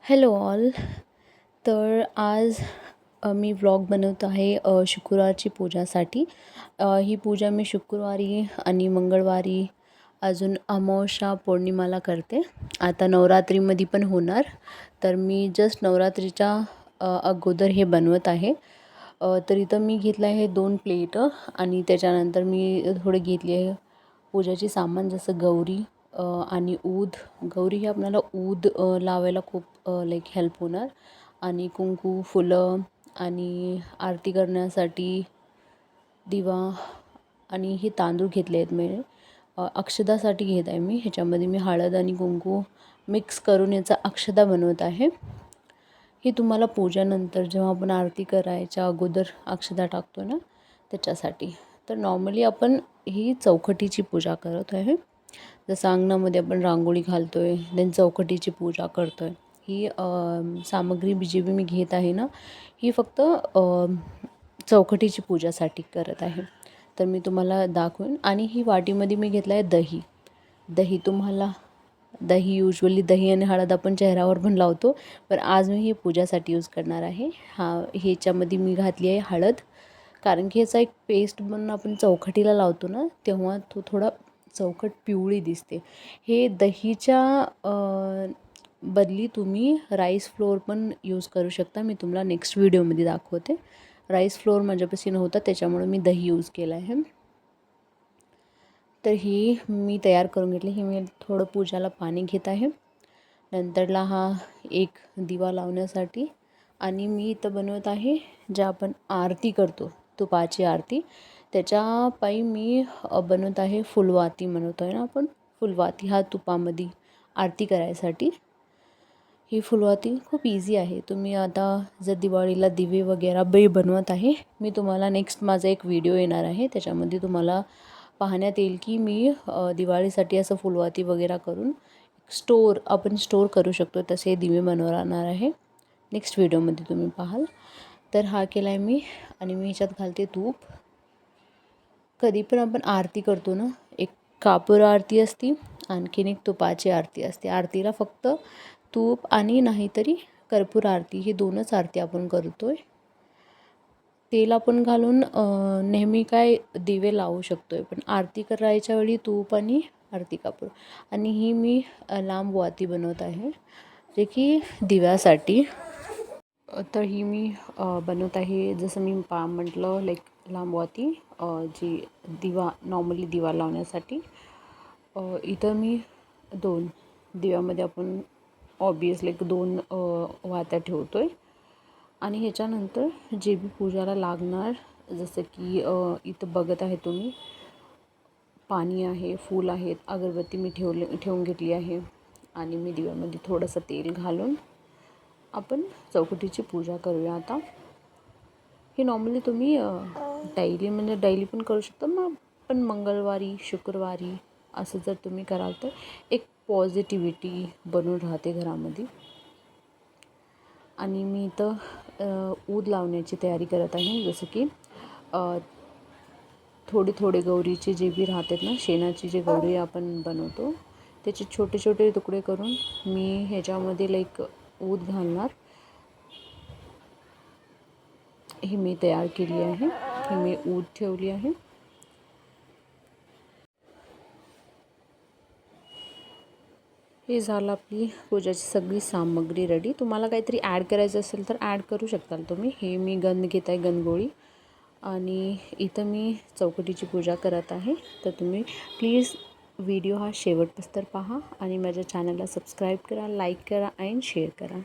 Hello all. तर आज मी vlog बनवत आहे शुक्रवारची पूजासाठी. ही पूजा मी शुक्रवारी आणि मंगळवारी अजून अमावस्या पौर्णिमाला करते. आता नवरात्रीमध्ये पण होणार, तर मी जस्ट नवरात्रीच्या अगोदर हे बनवत आहे. तर इथं मी घेतलं आहे 2 प्लेट आणि त्याच्यानंतर मी थोडे घेतली आहे पूजाची सामान, जसं गौरी आणि ऊद. गौरी ही आपल्याला ऊद लावायला खूप लाईक हेल्प होणार, आणि कुंकू, फुलं आणि आरती करण्यासाठी दिवा, आणि हे तांदूळ घेतले आहेत मी. अक्षदासाठी घेत आहे मी. ह्याच्यामध्ये मी हळद आणि कुंकू मिक्स करून याचा अक्षदा बनवत आहे. ही तुम्हाला पूजानंतर जेव्हा आपण आरती करायच्या अगोदर अक्षदा टाकतो ना, त्याच्यासाठी. तर नॉर्मली आपण ही चौकटीची पूजा करत आहे. जसं अंगणामध्ये आपण रांगोळी घालतो आहे, देन चौकटीची पूजा करतो आहे. ही सामग्री जी मी घेत आहे ना, ही फक्त चौकटीची पूजासाठी करत आहे. तर मी तुम्हाला दाखवेन. आणि ही वाटीमध्ये मी घेतलं आहे दही. दही युजली दही आणि हळद आपण चेहऱ्यावर पण लावतो, पण आज मी ही पूजासाठी यूज करणार आहे. ह्याच्यामध्ये मी घातली आहे हळद, कारण की ह्याचा एक पेस्ट बनवून आपण चौकटीला लावतो ना, तेव्हा तो थोडा चौकट पिवळी दिसते. हे दहीच्या बदली तुम्ही राईस फ्लोअर पण यूज करू शकता. मी तुम्हाला नेक्स्ट व्हिडिओमध्ये दाखवते. राईस फ्लोअर माझ्यापाशी नव्हता, त्याच्यामुळे मी दही यूज केलं आहे. तर ही मी तयार करून घेतली. ही मी थोडं पूजाला पाणी घेत आहे. नंतरला हा एक दिवा लावण्यासाठी. आणि मी इथं बनवत आहे, ज्या आपण आरती करतो तुपाची आरती, त्याच्या पायी मी बनवत आहे फुलवाती. बनवतो आहे ना आपण फुलवाती, हा तुपामध्ये आरती करायसाठी. ही फुलवाती खूप इझी आहे. तुम्ही आता जर दिवाळीला दिवे वगैरे बनवत आहे, मी तुम्हाला नेक्स्ट माझा एक व्हिडिओ येणार आहे, त्याच्यामध्ये तुम्हाला पाहण्यात येईल की मी दिवाळीसाठी असं फुलवाती वगैरे करून आपण स्टोर करू शकतो, तसे दिवे बनवणार आहे. नेक्स्ट व्हिडिओमध्ये तुम्ही पाहाल. तर हा केला आहे मी. आणि मी ह्याच्यात घालते तूप. कधी पण आपण आरती करतो ना, एक कापूर आरती असते, आणखीन एक तुपाची आरती असते. आरतीला फक्त तूप आणि नाहीतरी कर्पूर आरती, हे 2च आरती आपण करतो आहे. तेल आपण घालून नेहमी काय दिवे लावू शकतो आहे, पण आरती करायच्या वेळी तूप आणि आरती कापूर. आणि ही मी लांब वाती बनवत आहे, जे की दिव्यासाठी. तर ही मी बनवत आहे, जसं मी म्हटलं, लाईक लांब वाती, जी नॉर्मली दिवा लावण्यासाठी. इथं मी 2 दिव्यामध्ये आपण ऑब्वियसली 2 वात्या ठेवतो आहे. आणि ह्याच्यानंतर जे बी पूजाला लागणार, जसं की इथं बघत आहे तुम्ही, पाणी आहे, फूल आहेत, अगरबत्ती मी ठेवून घेतली आहे. आणि मी दिव्यामध्ये थोडंसं तेल घालून आपण चौकटीची पूजा करूया आता. हे नॉर्मली तुम्ही डेली पण करू शकता, पण मंगळवारी, शुक्रवारी असं जर तुम्ही कराल तर एक पॉझिटिव्हिटी बनून राहते घरामध्ये. आणि मी इथं ऊद लावण्याची तयारी करत आहे. जसं की थोडे गौरीचे जे बी राहतात ना, शेणाची जे गौरी आपण बनवतो, त्याचे छोटे छोटे तुकडे करून मी ह्याच्यामध्ये लाईक ऊद घालणार. ही मी तयार केली आहे. ही मी ऊद ठेवली आहे. हे झालं आपली पूजाची सगळी सामग्री रेडी. तुम्हाला काहीतरी ॲड करायचं असेल तर ॲड करू शकताल तुम्ही. हे मी गंध घेत आहे, गणगोळी. आणि इथं मी चौकटीची पूजा करत आहे. तर तुम्ही प्लीज व्हिडिओ हा शेवटपर्यंत पहा आणि माझ्या चॅनलला सबस्क्राईब करा, लाईक करा आणि शेअर करा.